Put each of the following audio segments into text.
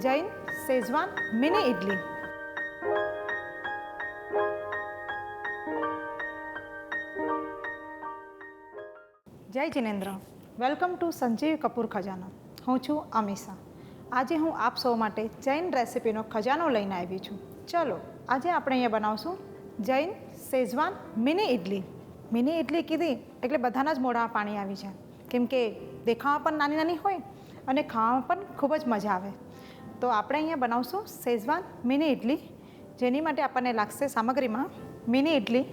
Jain Schezwan mini idli. જય Jinendra. Welcome to Sanjeev Kapoor ખજાનો. હું છું અમીષા. આજે હું આપ સૌ માટે જૈન રેસિપીનો ખજાનો લઈને આવી છું. ચલો આજે આપણે અહીંયા બનાવશું Jain Schezwan mini idli. Mini idli કીધી એટલે બધાના જ મોઢામાં પાણી આવી જાય, કેમ કે દેખાવામાં પણ નાની નાની હોય અને ખાવામાં પણ ખૂબ જ મજા આવે. તો આપણે અહીંયા બનાવશું શેઝવાન મિની ઇડલી, જેની માટે આપણને લાગશે સામગ્રીમાં mini idli,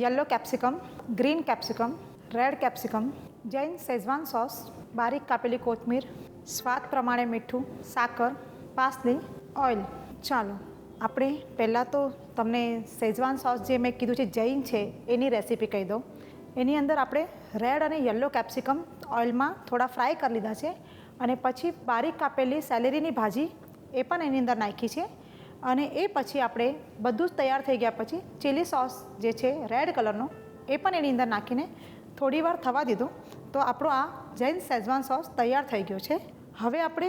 yellow capsicum, green capsicum, red capsicum, Jain Schezwan sauce, બારીક કાપેલી કોથમીર, સ્વાદ પ્રમાણે મીઠું, સાકર, પાસલી, ઓઇલ. ચાલો આપણે પહેલાં તો તમને શેઝવાન સોસ જે મેં કીધું છે જૈન છે એની રેસીપી કહી દઉં. એની અંદર આપણે રેડ અને યલો કેપ્સિકમ ઓઇલમાં થોડા ફ્રાય કરી લીધા છે, અને પછી બારીક કાપેલી સેલેરીની ભાજી એ પણ એની અંદર નાખી છે. અને એ પછી આપણે બધું જ તૈયાર થઈ ગયા પછી ચીલી સોસ જે છે રેડ કલરનો એ પણ એની અંદર નાખીને થોડી વાર થવા દીધું. તો આપણો આ જૈન શેઝવાન સોસ તૈયાર થઈ ગયો છે. હવે આપણે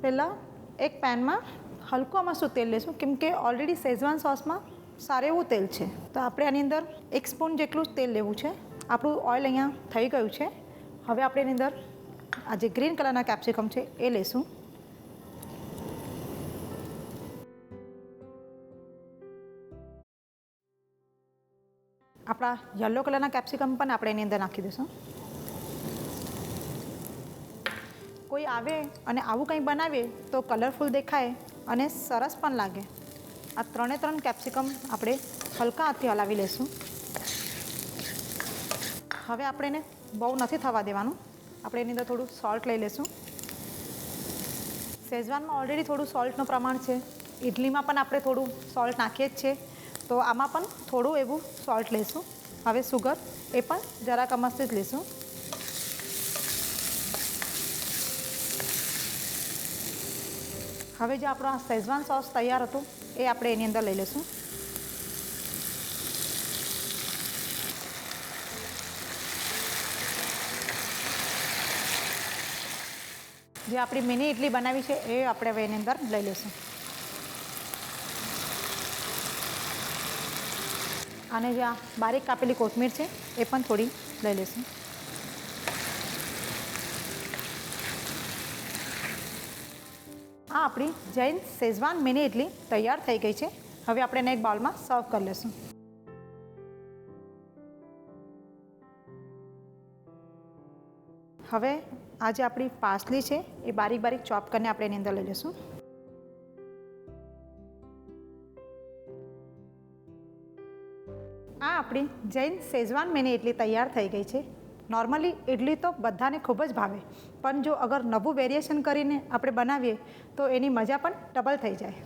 પહેલાં એક પેનમાં હલકું આમાં તેલ લઈશું, કેમ કે ઓલરેડી શેઝવાન સોસમાં સારું એવું તેલ છે. તો આપણે આની અંદર 1 સ્પૂન જેટલું જ તેલ લેવું છે. આપણું ઓઇલ અહીંયા થઈ ગયું છે. હવે આપણે એની અંદર આ જે ગ્રીન કલરના કેપ્સિકમ છે એ લઈશું. આપણા યલો કલરના કેપ્સિકમ પણ આપણે એની અંદર નાખી દઈશું. કોઈ આવે અને આવું કંઈ બનાવીએ તો કલરફુલ દેખાય અને સરસ પણ લાગે. આ 3 કેપ્સિકમ આપણે હલકા હાથથી હલાવી લઈશું. હવે આપણે એને બહુ નથી થવા દેવાનું. આપણે એની અંદર થોડું સોલ્ટ લઈ લઈશું. શેઝવાનમાં ઓલરેડી થોડું સોલ્ટનું પ્રમાણ છે, ઇડલીમાં પણ આપણે થોડું સોલ્ટ નાખીએ જ છે, તો આમાં પણ થોડું એવું સોલ્ટ લઈશું. હવે સુગર એ પણ જરાક અમસ્તી જ લઈશું. હવે જે આપણો આ શેઝવાન સોસ તૈયાર હતું એ આપણે એની અંદર લઈ લઈશું. જે આપણી મિની ઇડલી બનાવી છે એ આપણે હવે એની અંદર લઈ લઈશું. અને જે આ બારીક કાપેલી કોથમીર છે એ પણ થોડી લઈ લઈશું. આ આપણી જૈન શેઝવાન મિની ઇડલી તૈયાર થઈ ગઈ છે. હવે આપણે એને એક બાઉલમાં સર્વ કરી લઈશું. હવે આ જે આપણી પાસલી છે એ બારીક બારીક ચોપ કરીને આપણે એની અંદર લઈ લઈશું. આ આપણી જૈન શેઝવાન મિની ઇડલી તૈયાર થઈ ગઈ છે. નોર્મલી ઇડલી તો બધાને ખૂબ જ ભાવે, પણ જો અગર નવું વેરિએશન કરીને આપણે બનાવીએ તો એની મજા પણ ડબલ થઈ જાય.